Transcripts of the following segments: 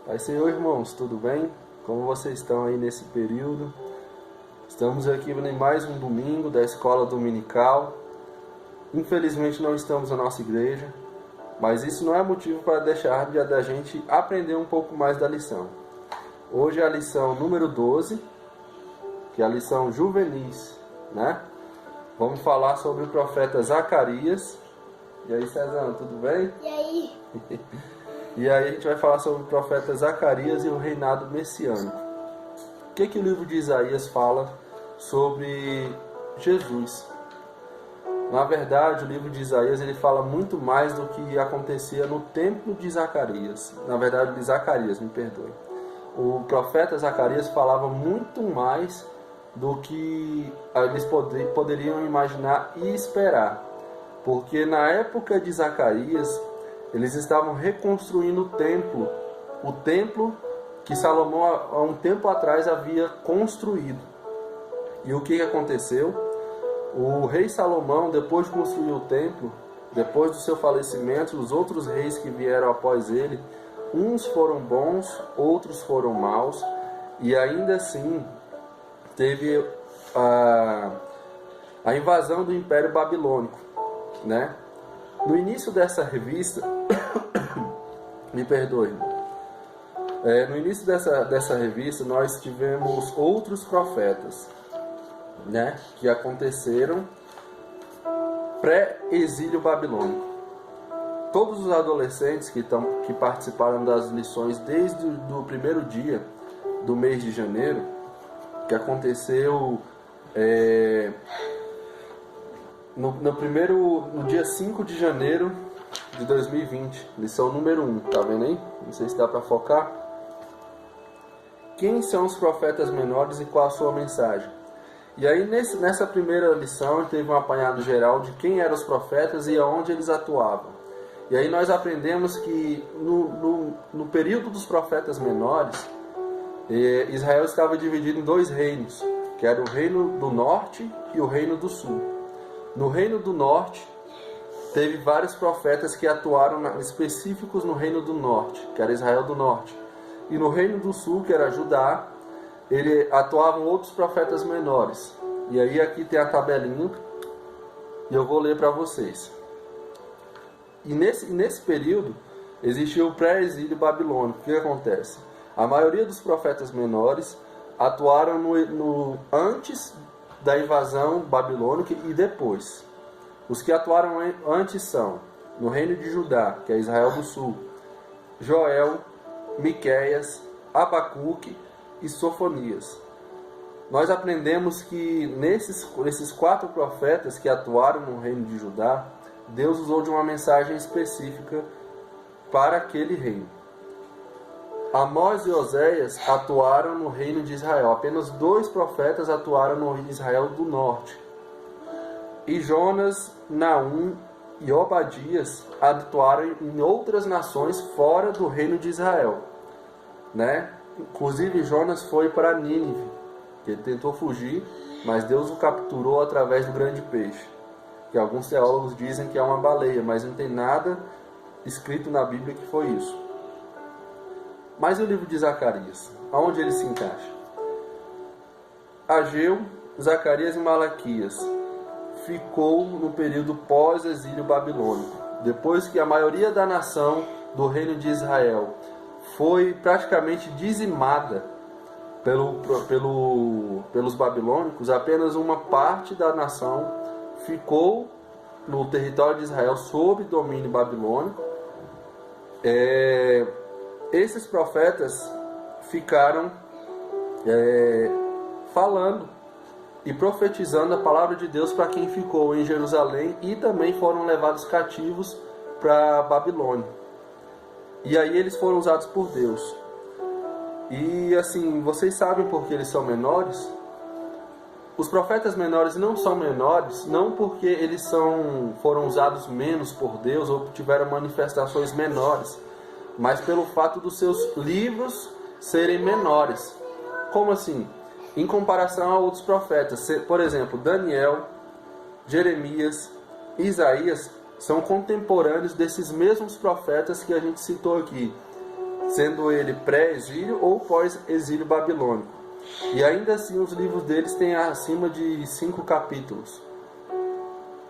Pai Senhor, irmãos, tudo bem? Como vocês estão aí nesse período? Estamos aqui em mais um domingo da escola dominical. Infelizmente não estamos na nossa igreja, mas isso não é motivo para deixar da gente aprender um pouco mais da lição. Hoje é a lição número 12, que é a lição juvenis, né? Vamos falar sobre o profeta Zacarias. E aí, Cezão, tudo bem? E aí? E aí a gente vai falar sobre o profeta Zacarias e o reinado messiânico. O que o livro de Isaías fala sobre Jesus? Na verdade, o livro de Isaías ele fala muito mais do que acontecia no templo de Zacarias. Na verdade, de Zacarias, me perdoe. O profeta Zacarias falava muito mais do que eles poderiam imaginar e esperar. Porque na época de Zacarias, eles estavam reconstruindo o templo que Salomão há um tempo atrás havia construído. E o que aconteceu? O rei Salomão, depois de construir o templo, depois do seu falecimento, os outros reis que vieram após ele, uns foram bons, outros foram maus, e ainda assim teve a invasão do Império Babilônico, né? No início dessa revista, me perdoe, no início dessa revista nós tivemos outros profetas, né, que aconteceram pré-exílio babilônico. Todos os adolescentes que participaram das lições desde o primeiro dia do mês de janeiro, que aconteceu no dia 5 de janeiro de 2020, lição número 1, tá vendo aí? Não sei se dá para focar. Quem são os profetas menores e qual a sua mensagem? E aí nessa primeira lição teve um apanhado geral de quem eram os profetas e aonde eles atuavam. E aí nós aprendemos que no período dos profetas menores, Israel estava dividido em dois reinos, que era o reino do norte e o reino do sul. No reino do norte, teve vários profetas que atuaram específicos no reino do norte, que era Israel do norte. E no reino do sul, que era Judá, atuavam outros profetas menores. E aí aqui tem a tabelinha, e eu vou ler para vocês. E nesse período, existia o pré-exílio babilônico. O que acontece? A maioria dos profetas menores atuaram antes da invasão babilônica e depois. Os que atuaram antes são, no reino de Judá, que é Israel do Sul, Joel, Miqueias, Abacuque e Sofonias. Nós aprendemos que nesses 4 profetas que atuaram no reino de Judá, Deus usou de uma mensagem específica para aquele reino. Amós e Oséias atuaram no reino de Israel. Apenas 2 profetas atuaram no Israel do norte. E Jonas, Naum e Obadias atuaram em outras nações fora do reino de Israel, né? Inclusive Jonas foi para Nínive, que ele tentou fugir, mas Deus o capturou através do grande peixe, que alguns teólogos dizem que é uma baleia, mas não tem nada escrito na Bíblia que foi isso. Mas o livro de Zacarias, aonde ele se encaixa? Ageu, Zacarias e Malaquias ficou no período pós-exílio babilônico. Depois que a maioria da nação do reino de Israel foi praticamente dizimada pelos babilônicos, apenas uma parte da nação ficou no território de Israel sob domínio babilônico. Esses profetas ficaram falando e profetizando a palavra de Deus para quem ficou em Jerusalém e também foram levados cativos para Babilônia. E aí eles foram usados por Deus. E assim, vocês sabem por que eles são menores? Os profetas menores não são menores, não porque eles foram usados menos por Deus ou tiveram manifestações menores, mas pelo fato dos seus livros serem menores. Como assim? Em comparação a outros profetas. Por exemplo, Daniel, Jeremias, Isaías são contemporâneos desses mesmos profetas que a gente citou aqui. sendo ele pré-exílio ou pós-exílio babilônico. E ainda assim os livros deles têm acima de 5 capítulos.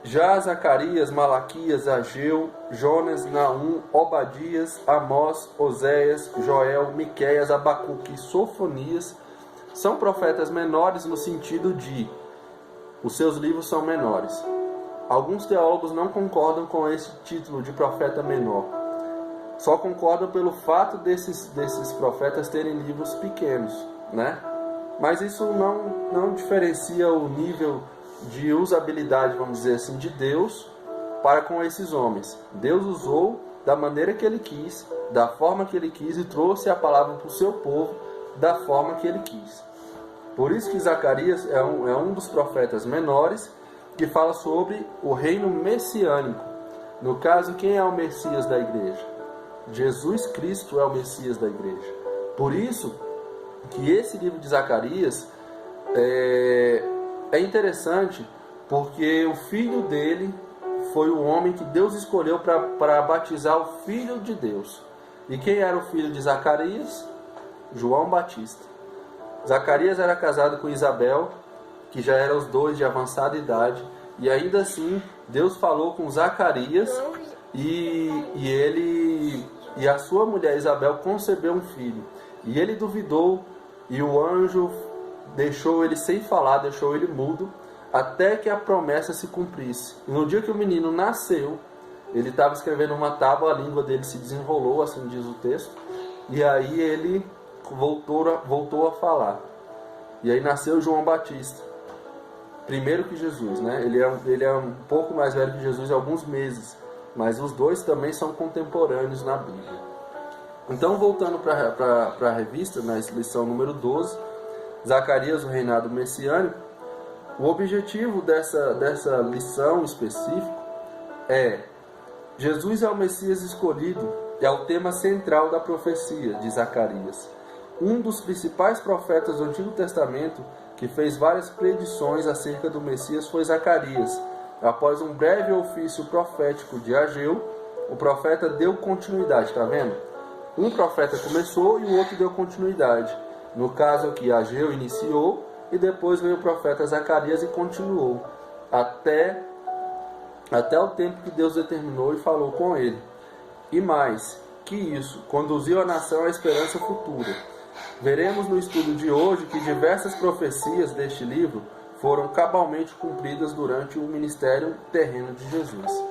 Já Zacarias, Malaquias, Ageu, Jonas, Naum, Obadias, Amós, Oséias, Joel, Miqueias, Abacuque e Sofonias são profetas menores no sentido de os seus livros são menores. Alguns teólogos não concordam com esse título de profeta menor. Só concordam pelo fato desses profetas terem livros pequenos, né? Mas isso não diferencia o nível de usabilidade, vamos dizer assim, de Deus para com esses homens. Deus usou da maneira que Ele quis, da forma que Ele quis, e trouxe a palavra para o seu povo da forma que Ele quis. Por isso que Zacarias é um dos profetas menores que fala sobre o reino messiânico. No caso, quem é o Messias da igreja? Jesus Cristo é o Messias da igreja. Por isso que esse livro de Zacarias é interessante, porque o filho dele foi o homem que Deus escolheu para batizar o Filho de Deus. E quem era o filho de Zacarias? João Batista. Zacarias era casado com Isabel, que já eram os dois de avançada idade, e ainda assim Deus falou com Zacarias e a sua mulher Isabel concebeu um filho. E ele duvidou, e o anjo deixou ele sem falar, deixou ele mudo, até que a promessa se cumprisse. E no dia que o menino nasceu, ele estava escrevendo uma tábua, a língua dele se desenrolou, assim diz o texto, e aí ele voltou a falar. E aí nasceu João Batista, primeiro que Jesus, né? Ele é um pouco mais velho que Jesus, alguns meses, mas os dois também são contemporâneos na Bíblia. Então, voltando para a revista, na lição número 12, Zacarias, o reinado messiânico, o objetivo dessa lição específica é: Jesus é o Messias escolhido, é o tema central da profecia de Zacarias. Um dos principais profetas do Antigo Testamento que fez várias predições acerca do Messias foi Zacarias. Após um breve ofício profético de Ageu, o profeta deu continuidade, está vendo? Um profeta começou e o outro deu continuidade. No caso aqui, Ageu iniciou e depois veio o profeta Zacarias e continuou, até o tempo que Deus determinou e falou com ele. E mais que isso, conduziu a nação à esperança futura. Veremos no estudo de hoje que diversas profecias deste livro foram cabalmente cumpridas durante o ministério terreno de Jesus.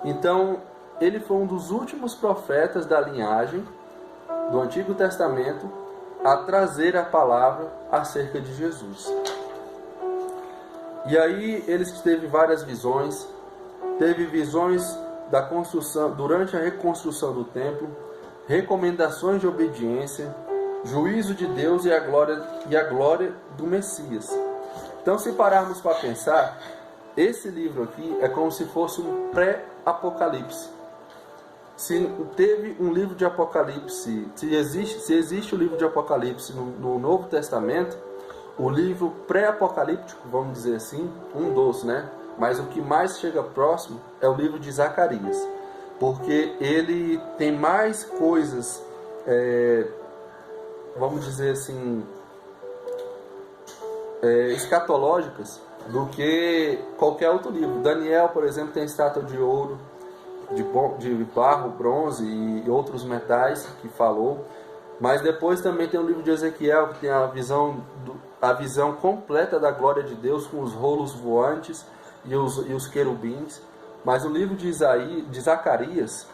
Então, ele foi um dos últimos profetas da linhagem do Antigo Testamento a trazer a palavra acerca de Jesus. E aí ele teve várias visões. Teve visões da construção, durante a reconstrução do templo, recomendações de obediência, juízo de Deus e a glória do Messias. Então, se pararmos para pensar, esse livro aqui é como se fosse um pré-apocalipse. Se teve um livro de Apocalipse, se existe o livro de Apocalipse no Novo Testamento, o livro pré-apocalíptico, vamos dizer assim, um dos, né? Mas o que mais chega próximo é o livro de Zacarias, porque ele tem mais coisas, vamos dizer assim, escatológicas do que qualquer outro livro. Daniel, por exemplo, tem estátua de ouro, de barro, bronze e outros metais que falou. Mas depois também tem o livro de Ezequiel, que tem a visão completa da glória de Deus, com os rolos voantes e os querubins. Mas o livro de Zacarias,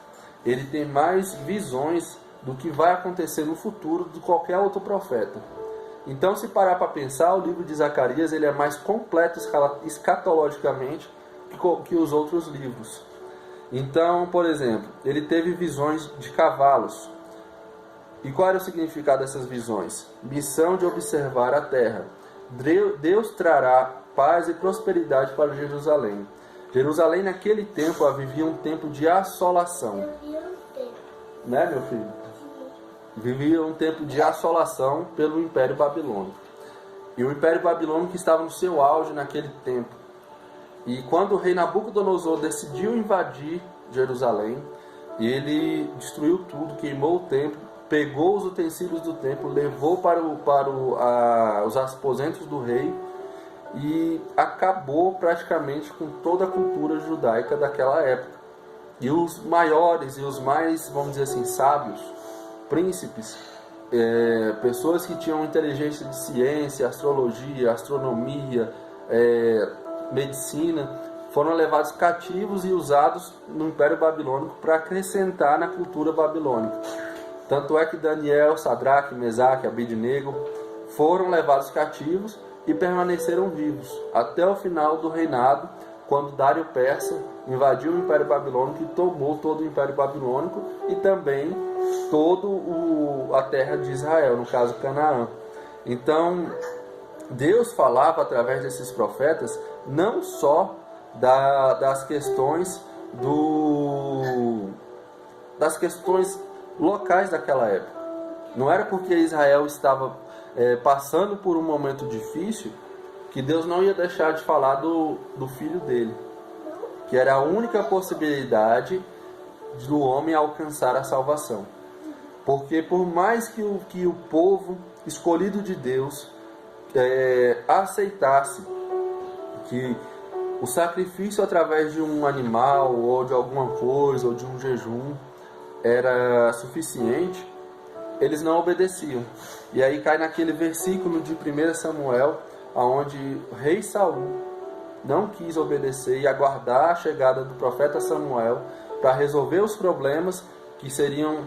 ele tem mais visões do que vai acontecer no futuro de qualquer outro profeta. Então, se parar para pensar, o livro de Zacarias ele é mais completo escatologicamente que os outros livros. Então, por exemplo, ele teve visões de cavalos. E qual era o significado dessas visões? Missão de observar a terra. Deus trará paz e prosperidade para Jerusalém. Jerusalém naquele tempo vivia um tempo de assolação. Né, meu filho? Vivia um tempo de assolação pelo Império Babilônico. E o Império Babilônico estava no seu auge naquele tempo. E quando o rei Nabucodonosor decidiu invadir Jerusalém, ele destruiu tudo, queimou o templo, pegou os utensílios do templo, levou para os aposentos do rei e acabou praticamente com toda a cultura judaica daquela época. E os maiores e os mais, vamos dizer assim, sábios, príncipes, pessoas que tinham inteligência de ciência, astrologia, astronomia, medicina, foram levados cativos e usados no Império Babilônico para acrescentar na cultura babilônica. Tanto é que Daniel, Sadraque, Mesaque, Abednego foram levados cativos e permaneceram vivos até o final do reinado, quando Dário Persa invadiu o Império Babilônico e tomou todo o Império Babilônico e também toda a terra de Israel, no caso Canaã. Então, Deus falava através desses profetas não só das questões das questões locais daquela época. Não era porque Israel estava passando por um momento difícil que Deus não ia deixar de falar do filho dele, que era a única possibilidade do homem alcançar a salvação. Porque por mais que o povo escolhido de Deus aceitasse que o sacrifício através de um animal ou de alguma coisa ou de um jejum era suficiente, eles não obedeciam. E aí cai naquele versículo de 1 Samuel, onde o rei Saul não quis obedecer e aguardar a chegada do profeta Samuel para resolver os problemas que seriam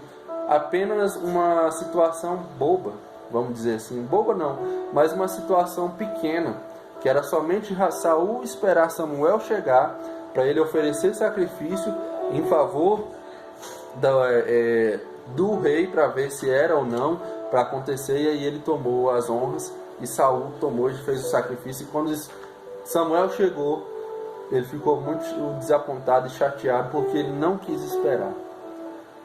apenas uma situação boba, vamos dizer assim, boba não, mas uma situação pequena, que era somente Saul esperar Samuel chegar para ele oferecer sacrifício em favor do rei, para ver se era ou não para acontecer. E aí ele tomou as honras e Saul tomou e fez o sacrifício. E quando Samuel chegou, ele ficou muito desapontado e chateado porque ele não quis esperar.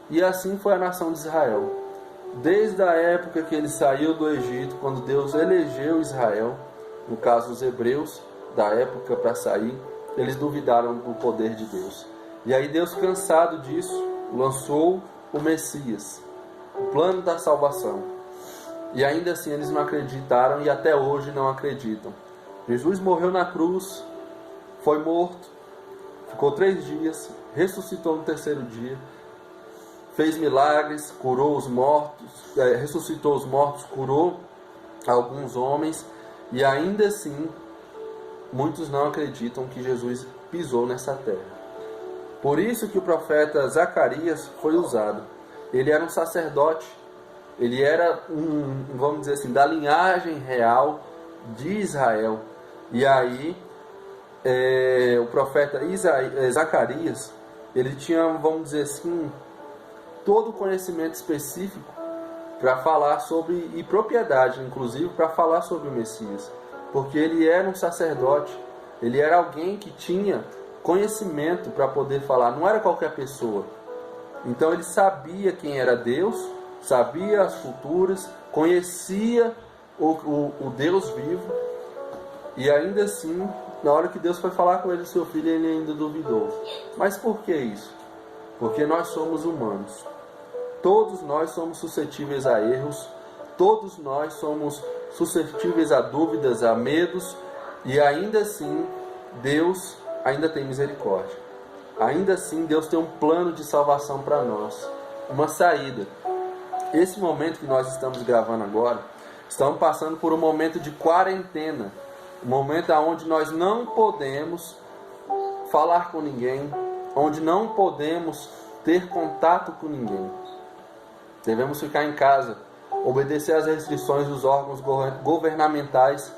E assim foi a nação de Israel. Desde a época que ele saiu do Egito, quando Deus elegeu Israel, no caso os hebreus da época para sair, eles duvidaram do poder de Deus. E aí Deus, cansado disso, lançou o Messias, o plano da salvação. E ainda assim eles não acreditaram e até hoje não acreditam. Jesus morreu na cruz, foi morto, ficou 3 dias, ressuscitou no 3º dia, fez milagres, curou os mortos, ressuscitou os mortos, curou alguns homens, e ainda assim muitos não acreditam que Jesus pisou nessa terra. Por isso que o profeta Zacarias foi usado. Ele era um sacerdote, ele era vamos dizer assim, da linhagem real de Israel. E aí o profeta Zacarias, ele tinha, vamos dizer assim, todo o conhecimento específico para falar sobre, e propriedade inclusive para falar sobre o Messias, porque ele era um sacerdote, ele era alguém que tinha conhecimento para poder falar, não era qualquer pessoa. Então ele sabia quem era Deus, sabia as culturas, conhecia o Deus vivo, e ainda assim, na hora que Deus foi falar com ele, seu filho, ele ainda duvidou. Mas por que isso? Porque nós somos humanos. Todos nós somos suscetíveis a erros, todos nós somos suscetíveis a dúvidas, a medos, e ainda assim Deus ainda tem misericórdia. Ainda assim Deus tem um plano de salvação para nós, uma saída. Esse momento que nós estamos gravando agora, estamos passando por um momento de quarentena, um momento onde nós não podemos falar com ninguém, onde não podemos ter contato com ninguém. Devemos ficar em casa, obedecer às restrições dos órgãos governamentais.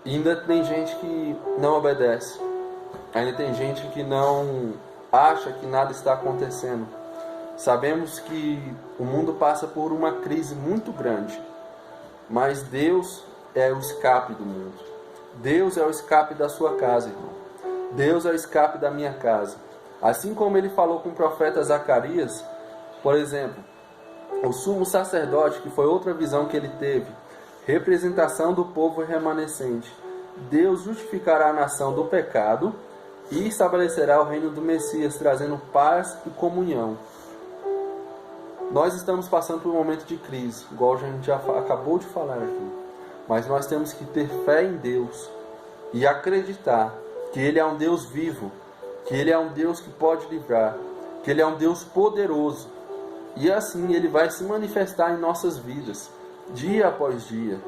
E ainda tem gente que não obedece. Ainda tem gente que não acha que nada está acontecendo. Sabemos que o mundo passa por uma crise muito grande, mas Deus é o escape do mundo. Deus é o escape da sua casa, irmão. Deus é o escape da minha casa. Assim como ele falou com o profeta Zacarias, por exemplo, o sumo sacerdote, que foi outra visão que ele teve, representação do povo remanescente. Deus justificará a nação do pecado e estabelecerá o reino do Messias, trazendo paz e comunhão. Nós estamos passando por um momento de crise, igual a gente já acabou de falar aqui. Mas nós temos que ter fé em Deus e acreditar que Ele é um Deus vivo, que Ele é um Deus que pode livrar, que Ele é um Deus poderoso. E assim Ele vai se manifestar em nossas vidas, dia após dia,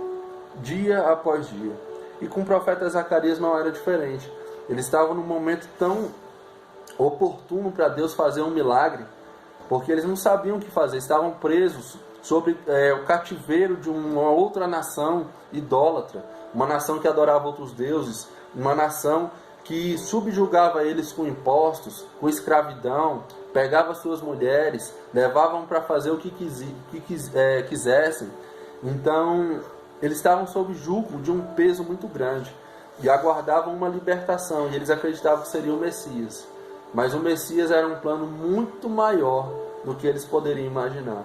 dia após dia. E com o profeta Zacarias não era diferente. Ele estava num momento tão oportuno para Deus fazer um milagre, porque eles não sabiam o que fazer, estavam presos sobre o cativeiro de uma outra nação idólatra, uma nação que adorava outros deuses, uma nação que subjugava eles com impostos, com escravidão, pegava suas mulheres, levavam para fazer o que quisessem. Então, eles estavam sob julgo de um peso muito grande e aguardavam uma libertação, e eles acreditavam que seria o Messias. Mas o Messias era um plano muito maior do que eles poderiam imaginar.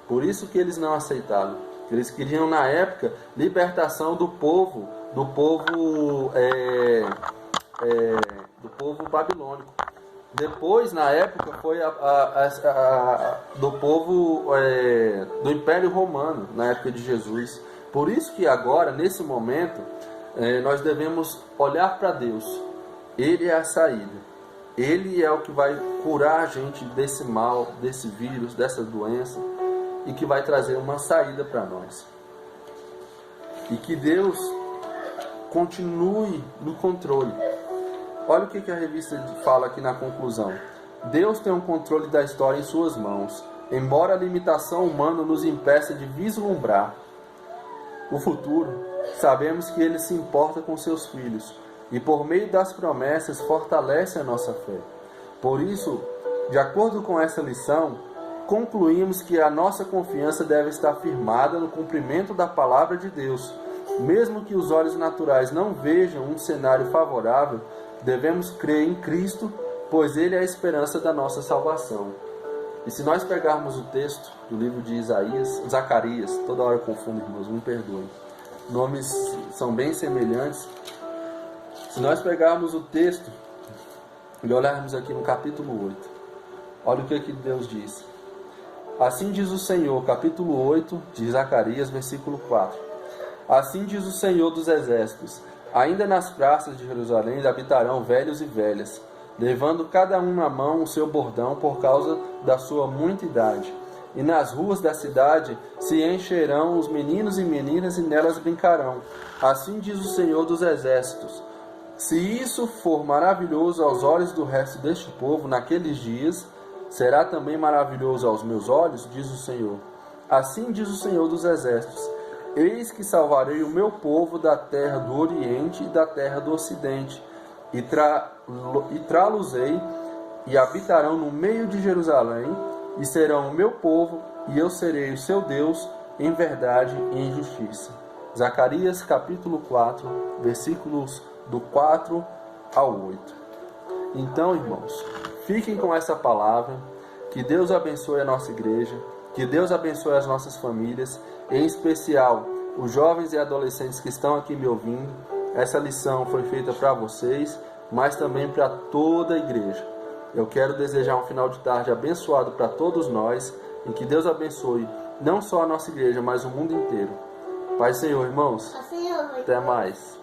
Por isso que eles não aceitaram. Eles queriam, na época, libertação do povo babilônico. Depois, na época, foi do povo do Império Romano, na época de Jesus. Por isso que agora, nesse momento, nós devemos olhar para Deus. Ele é a saída. Ele é o que vai curar a gente desse mal, desse vírus, dessa doença, e que vai trazer uma saída para nós. E que Deus continue no controle. Olha o que a revista fala aqui na conclusão. Deus tem o controle da história em suas mãos, embora a limitação humana nos impeça de vislumbrar o futuro. Sabemos que Ele se importa com seus filhos, e por meio das promessas fortalece a nossa fé. Por isso, de acordo com essa lição, concluímos que a nossa confiança deve estar firmada no cumprimento da palavra de Deus. Mesmo que os olhos naturais não vejam um cenário favorável, devemos crer em Cristo, pois Ele é a esperança da nossa salvação. E se nós pegarmos o texto do livro de Zacarias, toda hora eu confundo, irmãos, me perdoem. Nomes são bem semelhantes. Se nós pegarmos o texto e olharmos aqui no capítulo 8, olha o que Deus diz. Assim diz o Senhor, capítulo 8 de Zacarias, versículo 4. Assim diz o Senhor dos exércitos: ainda nas praças de Jerusalém habitarão velhos e velhas, levando cada um na mão o seu bordão por causa da sua muita idade. E nas ruas da cidade se encherão os meninos e meninas e nelas brincarão. Assim diz o Senhor dos exércitos: se isso for maravilhoso aos olhos do resto deste povo naqueles dias, será também maravilhoso aos meus olhos, diz o Senhor. Assim diz o Senhor dos exércitos: eis que salvarei o meu povo da terra do Oriente e da terra do Ocidente, e trá-los-ei, e habitarão no meio de Jerusalém, e serão o meu povo, e eu serei o seu Deus, em verdade e em justiça. Zacarias capítulo 4, versículos do 4 ao 8. Então, irmãos, fiquem com essa palavra. Que Deus abençoe a nossa igreja, que Deus abençoe as nossas famílias, em especial os jovens e adolescentes que estão aqui me ouvindo. Essa lição foi feita para vocês, mas também para toda a igreja. Eu quero desejar um final de tarde abençoado para todos nós, e que Deus abençoe não só a nossa igreja, mas o mundo inteiro. Pai Senhor, irmãos, até mais.